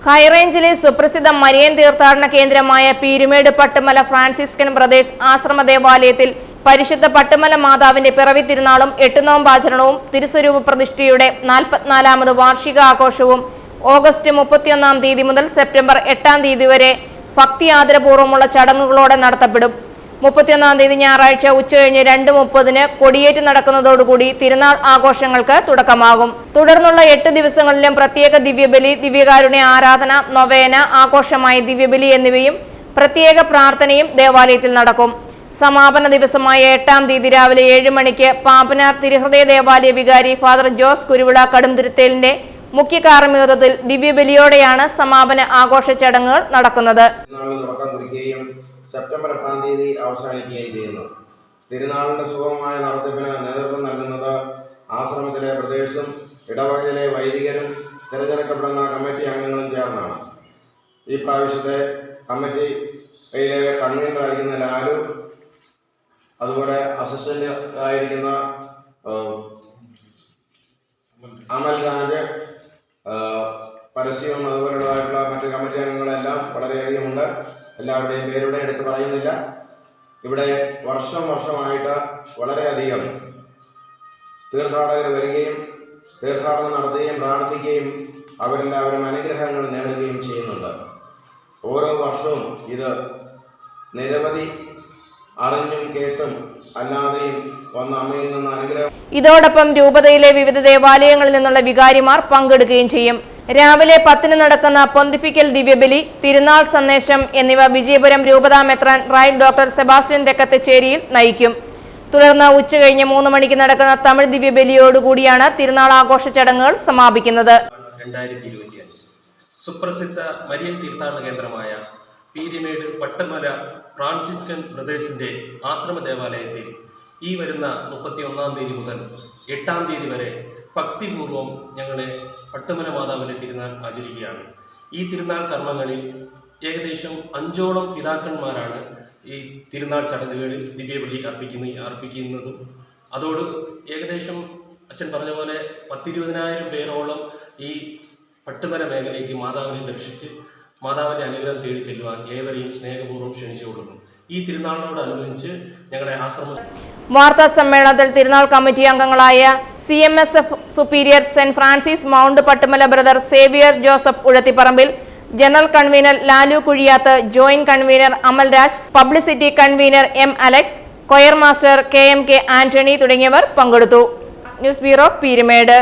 ഹൈറേഞ്ചിലെ സുപ്രസിദ്ധ Marian തീർത്ഥാടന കേന്ദ്രമായ Peermade Pattumala Franciscan brothers ആശ്രമ ദേവാലയത്തിൽ പരിശുദ്ധ പട്ടുമല മാതാവിന്റെ പിറവി തിരുനാളും 8 നോമ്പാചരണവും തിരുസ്വരൂപ പ്രതിഷ്ഠയുടെ 44ാമത് വാർഷിക ആഘോഷവും ഓഗസ്റ്റ് 31-ാം തീയതി മുതൽ സെപ്റ്റംബർ 8-ാം തീയതി വരെ ഭക്തി ആദരപൂർവ്വമുള്ള ചടങ്ങുകളോടെ നടത്തപ്പെടും. 31-ാം തീയതി ഞായറാഴ്ച ഉച്ചകഴിഞ്ഞ് 2:30-ന് കൊടിയേറ്റ് നടക്കുന്നതോടുകൂടി തിരുനാൾ ആഘോഷങ്ങൾക്ക് തുടക്കമാകും. തുടർന്നുള്ള 8 ദിവസങ്ങളിലും പ്രത്യേക ദിവ്യബലി, ദിവ്യകാരുണ്യ ആരാധന, നൊവേന, ആഘോഷമായ ദിവ്യബലി എന്നിവയും പ്രത്യേക പ്രാർത്ഥനയും ദേവാലയത്തിൽ നടക്കും. സമാപന ദിവസമായ 8-ാം തീയതി രാവിലെ 7 മണിക്ക് പാമ്പനാർ തിരുഹൃദയ ദേവാലയ വികാരി ഫാദർ ജോസ് കുരുവിള കടുംതിരുത്തേലിന്റെ മുഖ്യ കാർമ്മികത്വത്തിൽ ദിവ്യബലിയോടെയാണ് സമാപന ആഘോഷ ചടങ്ങുകൾ നടക്കുന്നത്. സെപ്റ്റംബർ 8-ാം തീയതി അവസാനിക്കുകയും ചെയ്യുന്നു. തിരുനാളിന്റെ സുഗമമായ നടത്തിപ്പിന് നേതൃത്വം നൽകുന്നത് ആശ്രമത്തിലെ ബ്രദേഴ്സും ഇടവകയിലെ വൈദികരും തിരഞ്ഞെടുക്കപ്പെടുന്ന കമ്മിറ്റി അംഗങ്ങളും ചേർന്നാണ്. ഈ പ്രാവശ്യത്തെ കമ്മിറ്റിയിലെ കൺവീനറായിരിക്കുന്ന ലാലു, അതുപോലെ അസിസ്റ്റന്റ് ആയിരിക്കുന്ന അമൽ രാജ്, പരസ്യവും അതുപോലെയുള്ളതായിട്ടുള്ള മറ്റു കമ്മിറ്റി അംഗങ്ങളെല്ലാം വളരെയധികമുണ്ട്. എല്ലാവരുടെയും പേരുടെ എടുത്ത് പറയുന്നില്ല. ഇവിടെ വർഷമായിട്ട് വളരെയധികം തീർത്ഥാടകർ വരികയും തീർത്ഥാടനം നടത്തുകയും പ്രാർത്ഥിക്കുകയും അവരെല്ലാവരും അനുഗ്രഹങ്ങൾ നേടുകയും ചെയ്യുന്നുണ്ട്. ഓരോ വർഷവും ഇത് നിരവധി അറിഞ്ഞും കേട്ടും അല്ലാതെയും വന്ന അമ്മയിൽ നിന്ന് അനുഗ്രഹം. ഇതോടൊപ്പം രൂപതയിലെ വിവിധ ദേവാലയങ്ങളിൽ നിന്നുള്ള വികാരിമാർ പങ്കെടുക്കുകയും ചെയ്യും. രാവിലെ 10-ന് നടക്കുന്ന പൊന്തിപ്പിക്കൽ ദിവ്യബലി, തിരുനാൾ സന്ദേശം എന്നിവ വിജയപുരം രൂപതാ മെത്രാൻ റൈറ്റ് ഡോക്ടർ സെബാസ്റ്റ്യൻ തെക്കത്തെച്ചേരിയിൽ നയിക്കും. തുടർന്ന് ഉച്ചകഴിഞ്ഞ് 3 മണിക്ക് നടക്കുന്ന തമിഴ് ദിവ്യബലിയോടുകൂടിയാണ് തിരുനാൾ ആഘോഷ ചടങ്ങുകൾ സമാപിക്കുന്നത്. 2025 സുപ്രസിദ്ധ മരിയൻ തീർത്ഥാടന കേന്ദ്രമായ പീരുമേട് പട്ടുമല ഫ്രാൻസിസ്കൻ ബ്രദേഴ്സിന്റെ ആശ്രമ ദേവാലയത്തിൽ ഈ വരുന്ന 31-ാം തീയതി മുതൽ 8-ാം തീയതി വരെ ഭക്തിപൂർവം ഞങ്ങളുടെ പട്ടുമല മാതാവിന്റെ തിരുനാൾ ആചരിക്കുകയാണ്. ഈ തിരുനാൾ കർമ്മങ്ങളിൽ ഏകദേശം 5ഓളം പിതാക്കന്മാരാണ് ഈ തിരുനാൾ ചടങ്ങുകളിൽ ദിവ്യബലി അർപ്പിക്കുന്നതും. അതോട് ഏകദേശം അച്ഛൻ പറഞ്ഞ പോലെ 10-20,000 പേരോളം ഈ പട്ടുമല മേഖലയ്ക്ക് മാതാവിനെ ദർശിച്ച് മാതാവിന്റെ അനുഗ്രഹം തേടി ചെല്ലുവാൻ ഏവരെയും സ്നേഹപൂർവ്വം ക്ഷണിച്ചുകൊള്ളുന്നു. ഈ തിരുനാളിനോടനുബന്ധിച്ച് ഞങ്ങളുടെ ആശ്രമ വാർത്താ സമ്മേളനത്തിൽ തിരുനാൾ കമ്മിറ്റി അംഗങ്ങളായ CMSF superior Saint Francis Mount Pattumala brother Xavier Joseph Uzhathiparambil, general convener Lalu Kuzhiyath, joint convener Amal Raj, publicity convener M Alex, choir master KMK Antony തുടങ്ങിയവർ പങ്കെടുത്തു. News bureau, Peermade.